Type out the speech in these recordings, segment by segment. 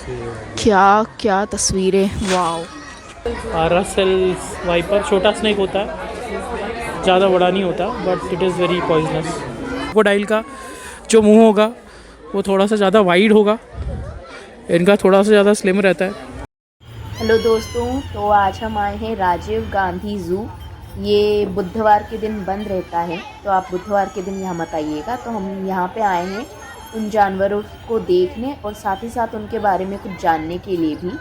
क्या क्या तस्वीरें, वाओ। रसेल वाइपर छोटा स्नेक होता है, ज़्यादा बड़ा नहीं होता, but it is very poisonous. Crocodile का जो मुंह होगा वो थोड़ा सा ज़्यादा वाइड होगा, इनका थोड़ा सा ज़्यादा स्लिम रहता है। हेलो दोस्तों, तो आज हम आए हैं राजीव गांधी ज़ू। ये बुधवार के दिन बंद रहता है, तो आप बुधवार के दिन यहाँ मत आइएगा। तो हम यहाँ पे आए हैं उन जानवरों को देखने और साथ ही साथ उनके बारे में कुछ जानने के लिए भी।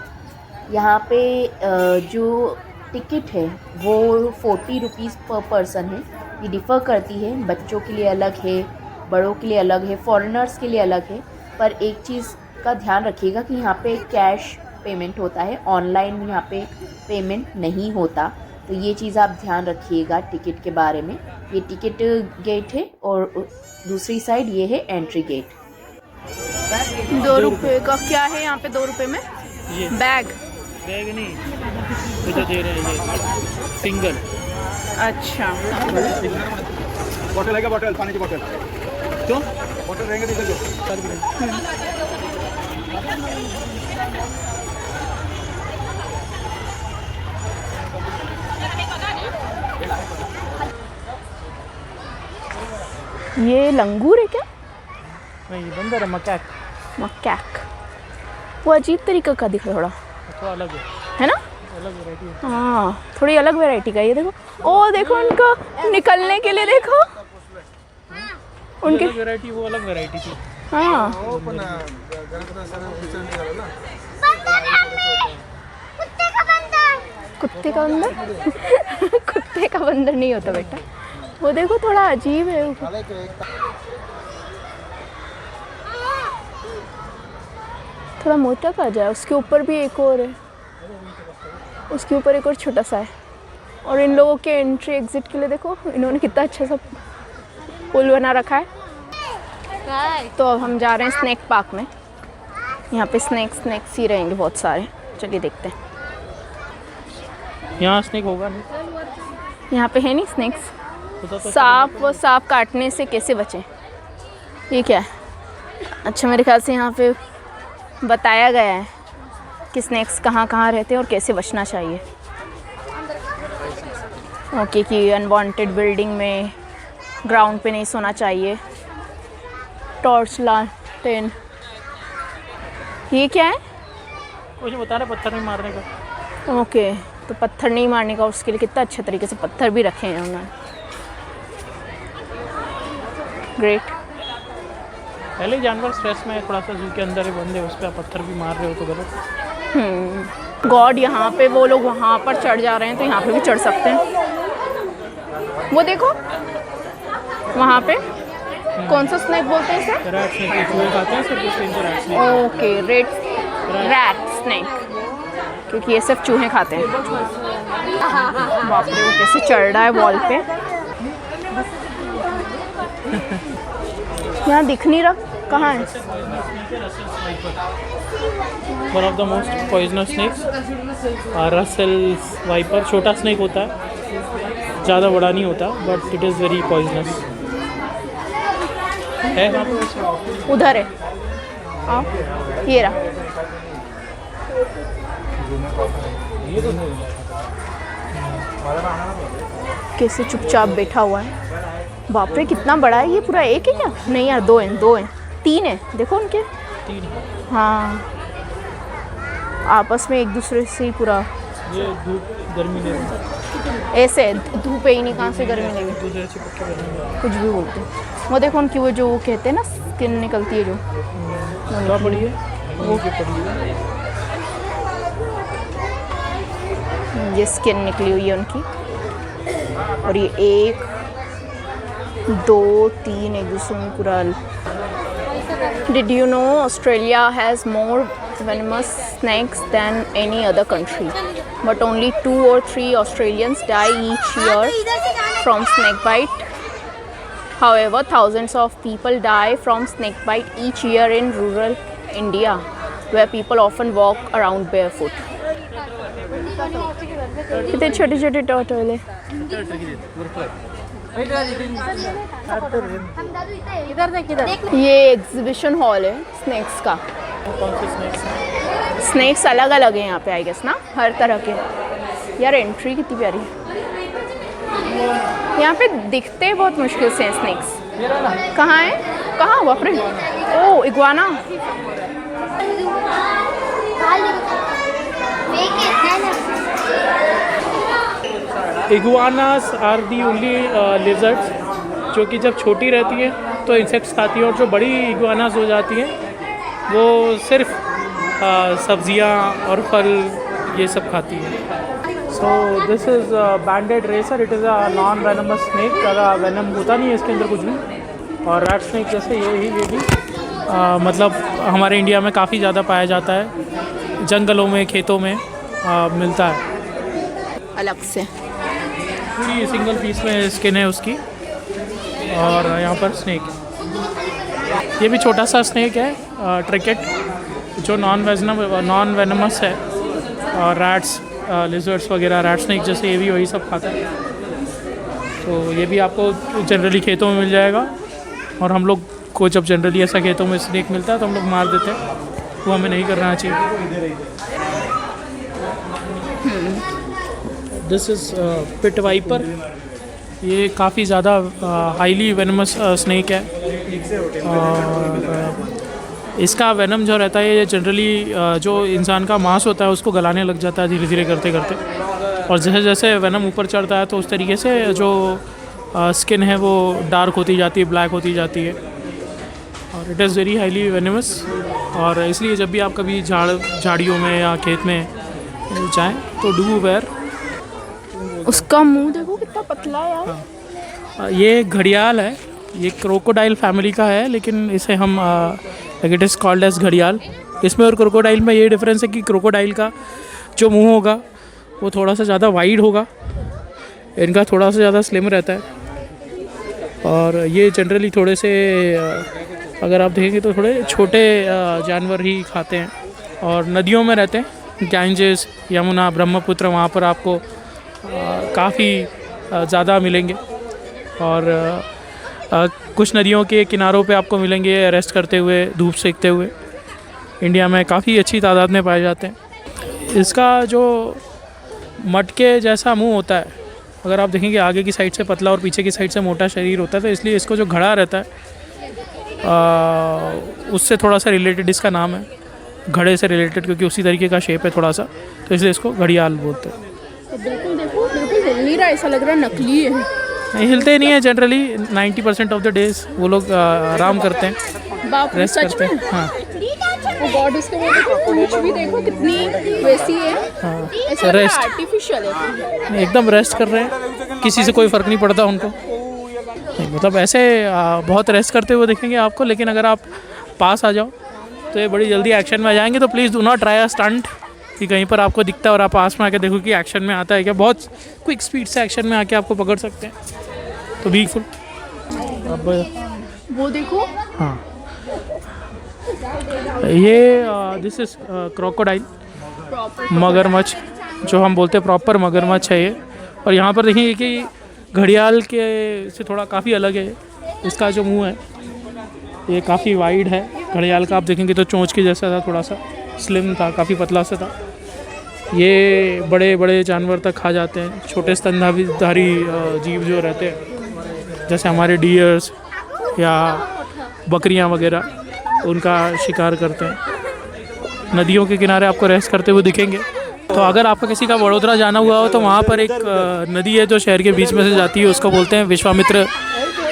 यहाँ पे जो टिकट है वो 40 रुपीज़ पर पर्सन है। ये डिफ़र करती है, बच्चों के लिए अलग है, बड़ों के लिए अलग है, फॉरेनर्स के लिए अलग है। पर एक चीज़ का ध्यान रखिएगा कि यहाँ पे कैश पेमेंट होता है, ऑनलाइन यहाँ पे पेमेंट नहीं होता। तो ये चीज़ आप ध्यान रखिएगा टिकट के बारे में। ये टिकट गेट है और दूसरी साइड ये है एंट्री गेट। 2 रुपये का क्या है यहाँ पे? 2 रुपये में ये बैग नहीं, ये जो दे रहे हैं ये सिंगल। अच्छा, बॉटल है क्या? बॉटल, पानी की बॉटल क्यों? बॉटल रहेंगे तो दो। ये लंगूर है क्या? नहीं, बंदर है, मकैक। मकैक, वो अजीब तरीके का दिख रहा, थोड़ा अलग है ना? अलग वैरायटी है। हाँ, थोड़ी अलग वैरायटी का। ये देखो, ओ देखो उनको निकलने के लिए, देखो उनके वैरायटी, वो अलग वैरायटी थी। हाँ, कुत्ते का बंदर कुत्ते का बंदर नहीं होता बेटा, वो देखो थोड़ा अजीब है। थोड़ा मोटा पा जाए। उसके ऊपर भी एक और है, उसके ऊपर एक और छोटा सा है। और इन लोगों के एंट्री एग्जिट के लिए देखो इन्होंने कितना अच्छा सा पुल बना रखा है। तो अब हम जा रहे हैं स्नैक पार्क में। यहाँ पे स्नैक्स ही रहेंगे बहुत सारे। चलिए देखते हैं। यहाँ स्नेक होगा नहीं, यहाँ पे है नहीं स्नैक्स। तो सांप काटने से कैसे बचें, ये क्या है? अच्छा, मेरे ख्याल से यहाँ पे बताया गया है कि स्नैक्स कहाँ कहाँ रहते हैं और कैसे बचना चाहिए। ओके, कि अनवांटेड बिल्डिंग में ग्राउंड पे नहीं सोना चाहिए। टॉर्च लालटेन, ये क्या है? कुछ बता रहे, पत्थर नहीं मारने का। ओके, तो पत्थर नहीं मारने का, उसके लिए कितना अच्छे तरीके से पत्थर भी रखे हैं उन्होंने। ग्रेट। पहले जानवर स्ट्रेस में थोड़ा सा जू के अंदर ही बंद है, उस पर आप पत्थर भी मार रहे हो तो गलत। गॉड, यहाँ पे वो लोग वहाँ पर चढ़ जा रहे हैं तो यहाँ पे भी चढ़ सकते हैं। वो देखो वहाँ पे कौन सा स्नैक बोलते हैं इसे? रैट स्नेक, चूहे खाते हैं सब, कुछ इनसे rat snake. Okay, rat snake, क्योंकि ये सिर्फ चूहे खाते हैं। बाप रे, वो कैसे चढ़ रहा है वॉल पे। यहाँ दिख नहीं रहा, कहाँ है? One of the most poisonous snacks, Russell viper छोटा स्नेक होता है, ज़्यादा बड़ा नहीं होता, but it is very poisonous है। उधर है, आओ, ये रहा। कैसे चुपचाप बैठा हुआ है। बाप रे, कितना बड़ा है ये। पूरा एक है क्या? नहीं यार, 2 हैं 3 हैं, देखो उनके। 3। हाँ, आपस में एक दूसरे से ही पूरा ये धूप गर्मी ले रही ऐसे धूप है ही नहीं, कहाँ से गर्मी लगी। दूसरे चिपक के गर्मी। कुछ भी बोलते हैं। वो देखो उनकी वो जो वो कहते हैं ना, स्किन निकलती है जो, क्या पड़ी है वो, क्या पड़ी है? ये स्किन निकली हुई है उनकी। और ये 1 2 3 एक दूसरे में पूरा। Did you know Australia has more venomous snakes than any other country, but only 2 or 3 Australians die each year from snake bite. However, thousands of people die from snake bite each year in rural India, where people often walk around barefoot. कितने छोटे छोटे turtle है। ये exhibition hall है snacks का। कौन से snacks? Snacks अलग अलग हैं यहाँ पे आई गेस ना, हर तरह के। यार एंट्री कितनी प्यारी है। यहाँ पे दिखते बहुत मुश्किल से हैं स्नैक्स। कहाँ है, कहाँ बाप रे, oh iguana. Iguanas are the only lizards जो कि जब छोटी रहती हैं तो इंसेक्ट्स खाती हैं, और जो बड़ी इग्वानास हो जाती हैं वो सिर्फ सब्जियां और फल ये सब खाती हैं। So this is banded racer, it is a non venomous snake. ज़्यादा वेनम होता नहीं है इसके अंदर कुछ भी। और रैट स्नैक जैसे ये भी मतलब हमारे इंडिया में काफ़ी ज़्यादा पाया जाता है, जंगलों में, खेतों में मिलता है। अलग से पूरी सिंगल पीस में स्किन है उसकी। और यहाँ पर स्नैक, ये भी छोटा सा स्नैक है, ट्रिकेट, जो नॉन वेनमस है। और रैट्स, लिजर्ड्स वगैरह, रैट स्नैक जैसे ये भी वही सब खाता है। तो ये भी आपको जनरली खेतों में मिल जाएगा। और हम लोग को जब जनरली ऐसा खेतों में स्नैक मिलता है तो हम लोग मार देते हैं, वो हमें नहीं करना चाहिए। This is pit viper. ये काफ़ी ज़्यादा हाईली वेनमस स्नैक है। और इसका वेनम जो रहता है ये जनरली जो इंसान का मांस होता है उसको गलाने लग जाता है धीरे धीरे करते करते। और जैसे जैसे वेनम ऊपर चढ़ता है तो उस तरीके से जो स्किन है वो डार्क होती जाती है, ब्लैक होती जाती है। और it is very highly venomous. और इसलिए जब भी आप कभी झाड़ियों में या खेत में जाएँ तो डू वेयर। उसका मुंह देखो कितना पतला है यार। ये घड़ियाल है, ये क्रोकोडाइल फैमिली का है, लेकिन इसे हम इट इज़ कॉल्ड एज घड़ियाल। इसमें और क्रोकोडाइल में ये डिफरेंस है कि क्रोकोडाइल का जो मुंह होगा वो थोड़ा सा ज़्यादा वाइड होगा, इनका थोड़ा सा ज़्यादा स्लिम रहता है। और ये जनरली थोड़े से अगर आप देखेंगे तो थोड़े छोटे जानवर ही खाते हैं। और नदियों में रहते हैं, गैंजेस, यमुना, ब्रह्मपुत्र, वहाँ पर आपको काफ़ी ज़्यादा मिलेंगे। और कुछ नदियों के किनारों पे आपको मिलेंगे रेस्ट करते हुए, धूप सेकते हुए। इंडिया में काफ़ी अच्छी तादाद में पाए जाते हैं। इसका जो मटके जैसा मुंह होता है, अगर आप देखेंगे आगे की साइड से पतला और पीछे की साइड से मोटा शरीर होता है, तो इसलिए इसको जो घड़ा रहता है उससे थोड़ा सा रिलेटेड इसका नाम है, घड़े से रिलेटेड, क्योंकि उसी तरीके का शेप है थोड़ा सा, तो इसलिए इसको घड़ियाल बोलते हैं। बिल्कुल देखो, बिल्कुल हिल नहीं रहा, ऐसा लग रहा है नकली है। नहीं, हिलते नहीं है जनरली। 90% ऑफ द डेज वो लोग आराम करते हैं, बाप रे, रेस्ट सच करते में? हैं। हाँ वो गॉड, उसके वो देखो पूंछ भी देखो कितनी वैसी है। हाँ, ऐसा रेस्ट, आर्टिफिशियल है। एकदम रेस्ट कर रहे हैं, किसी से कोई फ़र्क नहीं पड़ता उनको। मतलब ऐसे बहुत रेस्ट करते हुए देखेंगे आपको, लेकिन अगर आप पास आ जाओ तो ये बड़ी जल्दी एक्शन में आ जाएंगे। तो please do not try a stunt कि कहीं पर आपको दिखता है और आप पास में आके देखो कि एक्शन में आता है क्या। बहुत क्विक स्पीड से एक्शन में आके आपको पकड़ सकते हैं, तो बी फुल। अब वो देखो, हाँ, ये दिस इज़ क्रोकोडाइल, मगरमच्छ जो हम बोलते हैं, प्रॉपर मगरमच्छ है ये। और यहाँ पर देखिए कि घड़ियाल के से थोड़ा काफ़ी अलग है। इसका जो मुंह है ये काफ़ी वाइड है। घड़ियाल का आप देखेंगे तो चोंच के जैसा था, थोड़ा सा स्लिम था, काफ़ी पतला सा था। ये बड़े बड़े जानवर तक खा जाते हैं, छोटे स्तनधारी जीव जो रहते हैं, जैसे हमारे डियर्स या बकरियां वगैरह, उनका शिकार करते हैं। नदियों के किनारे आपको रेस्ट करते हुए दिखेंगे। तो अगर आपका किसी का वडोदरा जाना हुआ हो तो वहाँ पर एक नदी है जो शहर के बीच में से जाती है, उसको बोलते हैं विश्वामित्र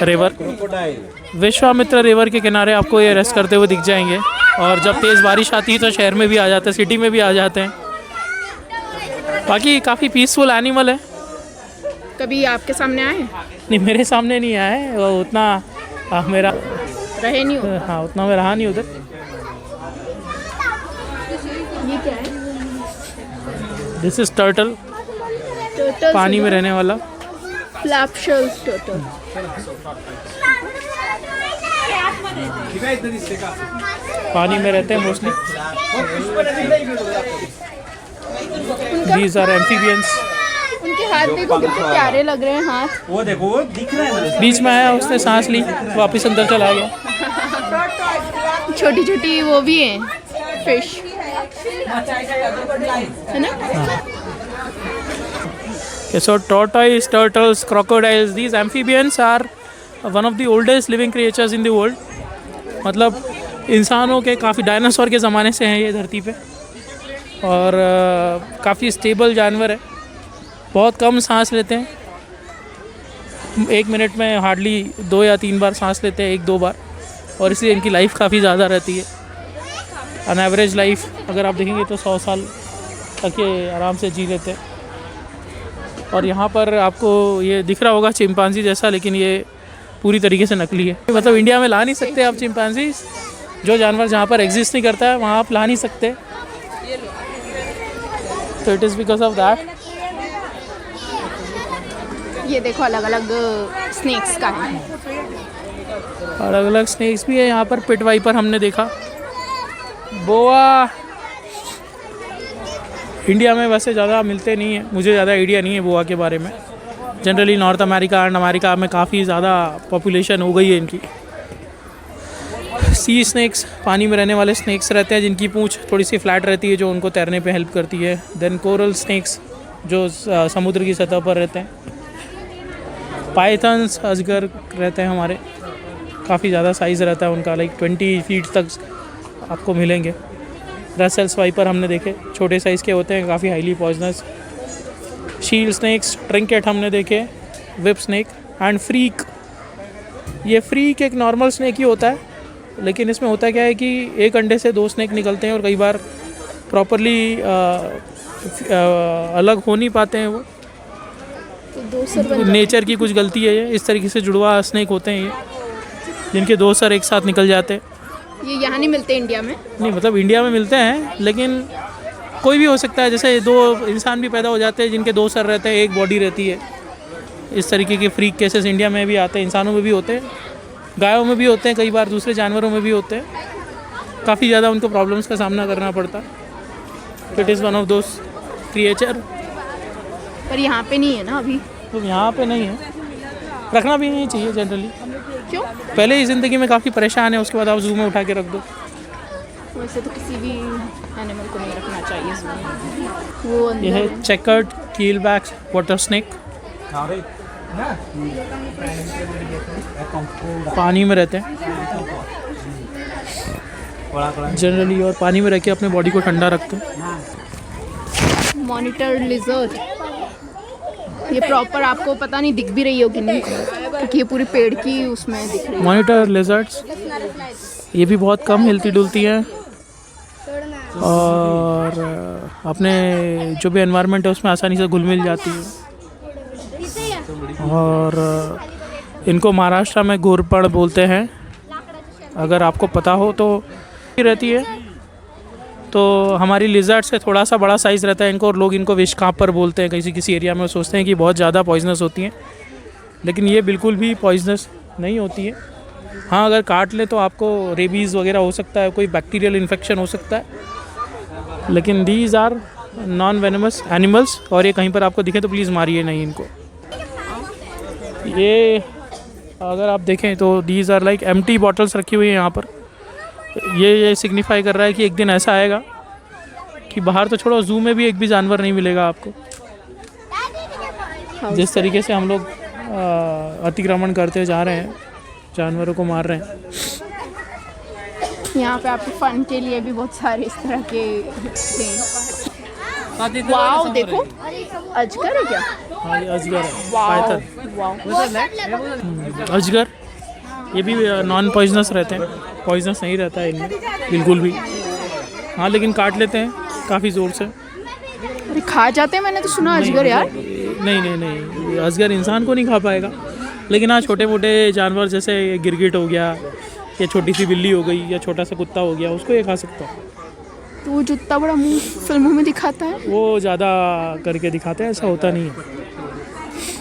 रिवर। विश्वामित्र रिवर के किनारे आपको ये रेस्ट करते हुए दिख जाएंगे। और जब तेज़ बारिश आती है तो शहर में भी आ जाते हैं, सिटी में भी आ जाते हैं। बाकी काफ़ी पीसफुल एनिमल है। कभी आपके सामने आए? नहीं, मेरे सामने नहीं आया है, वो उतना मेरा रहे नहीं हो? हाँ, उतना मैं रहा नहीं उधर। ये क्या है? दिस इज़ टर्टल, पानी में रहने वाला। Flap shells turtle. पानी में रहते हैं मोस्टली। These are amphibians. उनके हाथ देखो कितने प्यारे लग रहे हैं हाथ। वो देखो, वो दिख रहा है। बीच में आया, उसने सांस ली, वापस अंदर चला गया। छोटी छोटी वो भी हैं फिश। है ना? Okay, so tortoise, turtles, crocodiles, these amphibians are one of the oldest living creatures in the world. मतलब इंसानों के काफ़ी डायनासोर के ज़माने से हैं ये धरती पे, और काफ़ी स्टेबल जानवर है। बहुत कम सांस लेते हैं, 1 मिनट में हार्डली 2 या 3 बार सांस लेते हैं, 1-2 बार, और इसलिए इनकी लाइफ काफ़ी ज़्यादा रहती है। ऑन एवरेज लाइफ अगर आप देखेंगे तो 100 साल तक ये आराम से जी लेते हैं। और यहाँ पर आपको ये दिख रहा होगा चिंपांजी जैसा, लेकिन ये पूरी तरीके से नकली है। मतलब इंडिया में ला नहीं सकते आप चिंपांजी, जो जानवर जहाँ पर एग्जिस्ट नहीं करता है वहाँ आप ला नहीं सकते, तो it is because of that. ये देखो अलग अलग स्नेक्स का है। अलग अलग स्नेक्स भी है यहाँ पर। पिट वाइपर हमने देखा, बोआ इंडिया में वैसे ज़्यादा मिलते नहीं हैं, मुझे ज़्यादा आइडिया नहीं है बोआ के बारे में। Generally north America and America में काफ़ी ज़्यादा पॉपुलेशन हो गई है इनकी। सी स्नैक्स, पानी में रहने वाले स्नैक्स रहते हैं जिनकी पूंछ थोड़ी सी फ्लैट रहती है, जो उनको तैरने पे हेल्प करती है। देन कोरल स्नैक्स जो समुद्र की सतह पर रहते हैं। पाइथन्स, अजगर रहते हैं हमारे, काफ़ी ज़्यादा साइज़ रहता है उनका, लाइक 20 फीट तक आपको मिलेंगे। रसेल्स वाइपर हमने देखे, छोटे साइज़ के होते हैं, काफ़ी हाईली पॉइजनस। शील स्नैक्स, ट्रिंकेट हमने देखे, विप स्नैक एंड फ्रीक। ये फ्रीक एक नॉर्मल स्नैक ही होता है, लेकिन इसमें होता क्या है कि एक अंडे से 2 स्नैक निकलते हैं और कई बार प्रॉपरली अलग हो नहीं पाते हैं वो, तो 2 सर नेचर की कुछ गलती है। ये इस तरीके से जुड़वा स्नैक होते हैं ये, जिनके 2 सर एक साथ निकल जाते हैं। ये यहाँ नहीं मिलते इंडिया में? नहीं, मतलब इंडिया में मिलते हैं, लेकिन कोई भी हो सकता है। जैसे 2 इंसान भी पैदा हो जाते हैं जिनके 2 सर रहते हैं, एक बॉडी रहती है। इस तरीके के फ्रीक केसेस इंडिया में भी आते हैं, इंसानों में भी होते हैं, गायों में भी होते हैं, कई बार दूसरे जानवरों में भी होते हैं। काफ़ी ज़्यादा उनको प्रॉब्लम्स का सामना करना पड़ता है। It is one of those creature. पर यहाँ पे नहीं है ना अभी? तो यहाँ पे नहीं है, रखना भी नहीं चाहिए जनरली। क्यों? पहले ही ज़िंदगी में काफ़ी परेशान है, उसके बाद आप जू में उठा के रख दो। वैसे तो किसी भी एनिमल को नहीं रखना चाहिए ज़ू में। वो यह है अंदर चेकर्ड कीलबैक वाटर स्नेक, पानी में रहते हैं जनरली, और पानी में रह के अपने बॉडी को ठंडा रखते हैं। मॉनिटर लिजर्ड, ये प्रॉपर आपको पता नहीं दिख भी रही होगी नहीं, क्योंकि ये पूरी पेड़ की उसमें दिख रही है। मॉनिटर लिजर्ड्स ये भी बहुत कम हिलती डुलती हैं, और अपने जो भी एनवायरनमेंट है उसमें आसानी से घुल मिल जाती है। और इनको महाराष्ट्र में घोरपड़ बोलते हैं, अगर आपको पता हो तो। रहती है तो हमारी लिजर्ड से थोड़ा सा बड़ा साइज़ रहता है इनको, और लोग इनको विषकापर बोलते हैं किसी किसी एरिया में, सोचते हैं कि बहुत ज़्यादा पॉइजनस होती हैं, लेकिन ये बिल्कुल भी पॉइजनस नहीं होती है। हाँ, अगर काट ले तो आपको रेबीज़ वगैरह हो सकता है, कोई बैक्टीरियल इन्फेक्शन हो सकता है, लेकिन these are non venomous animals. और ये कहीं पर आपको दिखे तो प्लीज़ मारिए नहीं इनको। ये अगर आप देखें तो these are like empty bottles रखी हुई हैं यहाँ पर। ये सिग्निफाई कर रहा है कि एक दिन ऐसा आएगा कि बाहर तो छोड़ो, जू में भी एक भी जानवर नहीं मिलेगा आपको। जिस तरीके से हम लोग अतिक्रमण करते जा रहे हैं, जानवरों को मार रहे हैं। यहाँ पे आपके फन के लिए भी बहुत सारे इस तरह के थे। वाओ, देखो अजगर है क्या? हाँ, ये अजगर है, वाओ पाइथन। वाओ। अजगर ये भी नॉन पॉइजनस रहते हैं, पॉइजनस नहीं रहता है इनमें बिल्कुल भी। हाँ, लेकिन काट लेते हैं काफ़ी ज़ोर से। अरे खा जाते हैं, मैंने तो सुना अजगर यार। नहीं, अजगर इंसान को नहीं खा पाएगा, लेकिन हाँ छोटे मोटे जानवर जैसे गिरगिट हो गया, या छोटी सी बिल्ली हो गई, या छोटा सा कुत्ता हो गया, उसको ये खा सकता है। तो वो जो इतना बड़ा मुंह फिल्मों में दिखाता है, वो ज़्यादा करके दिखाते हैं, ऐसा होता नहीं है।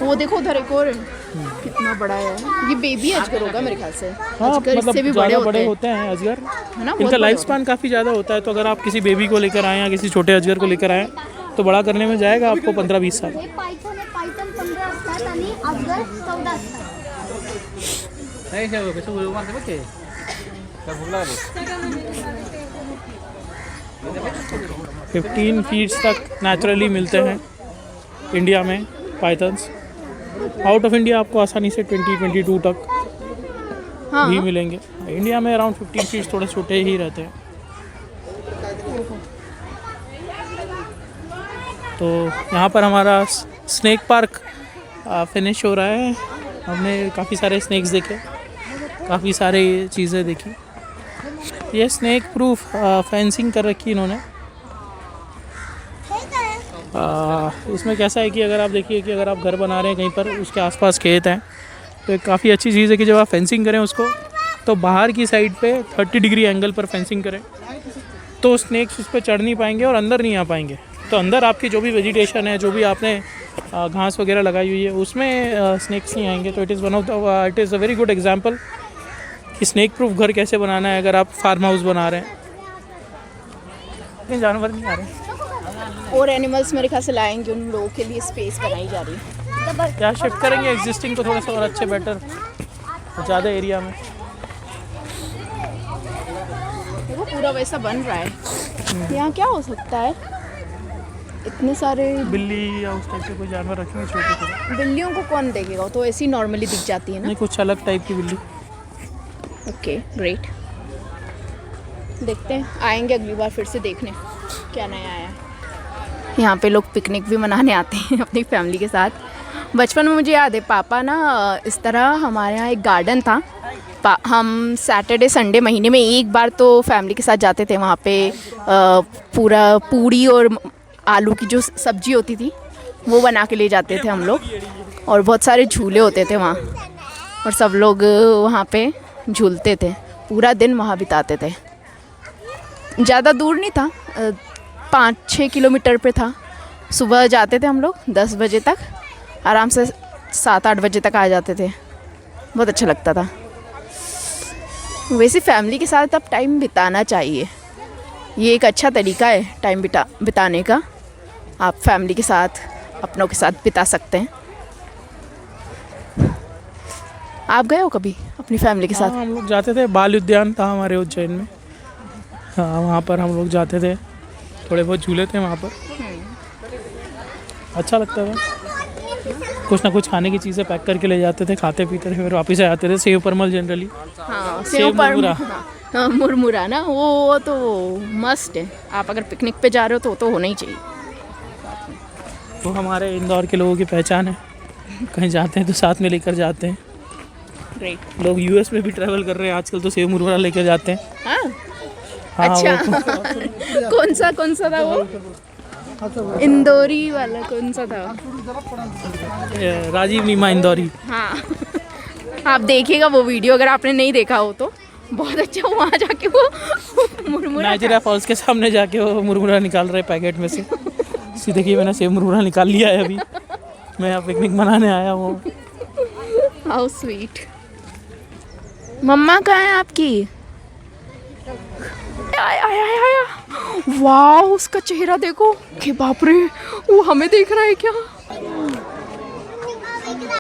वो देखो उधर एक और कितना बड़ा है, ये बेबी अजगर होगा मेरे ख्याल से। हाँ, अजगर मतलब इससे भी ज़्यादा बड़े होते हैं अजगर, है ना? इनका लाइफ स्पान काफ़ी ज़्यादा होता है। तो अगर आप किसी बेबी को लेकर आएँ या किसी छोटे अजगर को लेकर आएँ तो बड़ा करने में जाएगा आपको 15-20 साल। पायथन 15 असतात आणि अजगर 14 असतात. 15 फीट तक नेचुरली मिलते हैं इंडिया में पाइथन्स। आउट ऑफ इंडिया आपको आसानी से 20-22 तक हाँ भी मिलेंगे। इंडिया में अराउंड 15 फीट थोड़े छोटे ही रहते हैं। तो यहाँ पर हमारा स्नैक पार्क फिनिश हो रहा है। हमने काफ़ी सारे स्नैक्स देखे, काफ़ी सारे चीज़ें देखी। ये स्नैक प्रूफ फेंसिंग कर रखी इन्होंने। इसमें कैसा है कि अगर आप देखिए कि अगर आप घर बना रहे हैं कहीं पर, उसके आसपास खेत हैं, तो एक काफ़ी अच्छी चीज़ है कि जब आप फेंसिंग करें उसको, तो बाहर की साइड पे 30 डिग्री एंगल पर फेंसिंग करें, तो स्नैक्स उस पर चढ़ नहीं पाएंगे और अंदर नहीं आ पाएंगे। तो अंदर आपकी जो भी वेजिटेशन है, जो भी आपने घास वगैरह लगाई हुई है, उसमें स्नैक्स नहीं आएंगे। तो it is a very good example कि स्नैक प्रूफ घर कैसे बनाना है अगर आप फार्म हाउस बना रहे हैं। लेकिन जानवर नहीं आ रहे हैं। और एनिमल्स मेरे ख्याल से लाएंगे, उन लोगों के लिए स्पेस बनाई जा रही है। क्या शिफ्ट करेंगे एग्जिस्टिंग को थोड़ा सा और अच्छे बेटर ज़्यादा एरिया में। वो पूरा वैसा बन रहा है। यहाँ क्या हो सकता है? इतने सारे बिल्ली या उस टाइप के कोई जानवर रखेंगे छोटे छोटे। बिल्लियों को कौन देखेगा? वो तो ऐसी नॉर्मली दिख जाती है ना। नहीं, कुछ अलग टाइप की बिल्ली। ओके ग्रेट, देखते हैं, आएंगे अगली बार फिर से देखने क्या नया आया। यहाँ पे लोग पिकनिक भी मनाने आते हैं अपनी फैमिली के साथ। बचपन में मुझे याद है पापा ना इस तरह, हमारे यहाँ एक गार्डन था, हम सैटरडे संडे महीने में एक बार तो फैमिली के साथ जाते थे वहाँ पे। पूरा पूड़ी और आलू की जो सब्जी होती थी वो बना के ले जाते थे हम लोग, और बहुत सारे झूले होते थे वहाँ, और सब लोग वहाँ पे झूलते थे, पूरा दिन वहाँ बिताते थे। ज़्यादा दूर नहीं था, 5-6 किलोमीटर पे था। सुबह जाते थे हम लोग 10 बजे तक, आराम से 7-8 बजे तक आ जाते थे। बहुत अच्छा लगता था। वैसे फैमिली के साथ अब टाइम बिताना चाहिए, ये एक अच्छा तरीका है टाइम बिताने का। आप फैमिली के साथ, अपनों के साथ बिता सकते हैं। आप गए हो कभी अपनी फैमिली के साथ? हाँ, हम लोग जाते थे। बाल उद्यान था हमारे उज्जैन में, हाँ वहाँ पर हम लोग जाते थे, थोड़े बहुत झूले थे वहाँ पर, अच्छा लगता था। कुछ ना कुछ खाने की चीज़ें पैक करके ले जाते थे, खाते पीते थे, फिर वापस आ जाते थे। सेव परमल जनरली, हाँ सेव मुरमुरा। हाँ, मुरमुरा ना, वो तो मस्ट है। आप अगर पिकनिक पे जा रहे हो तो वो तो होना ही चाहिए। वो हमारे इंदौर के लोगों की पहचान है, कहीं जाते हैं तो साथ में लेकर जाते हैं। ग्रेट। लोग यूएस में भी ट्रैवल कर रहे हैं आजकल, तो सेव मुरमुरा लेकर जाते हैं। हाँ हाँ, अच्छा कौन सा था वो? इंदौरी वाला कौन सा था? राजीव नीमा इंदौरी। हाँ आप देखिएगा वो वीडियो, अगर आपने नहीं देखा हो तो बहुत अच्छा। वहाँ जाके वो मुरमुरा नाइजीरिया फॉल्स के सामने जाके वो मुरमुरा निकाल रहे पैकेट में से। देखिए मैंने सेव मुरमुरा निकाल लिया है अभी, मैं यहाँ पिकनिक मनाने आया हूँ। How sweet. मम्मा कहाँ है आपकी? आया वाह, उसका चेहरा देखो कि बाप रे, वो हमें देख रहा है क्या?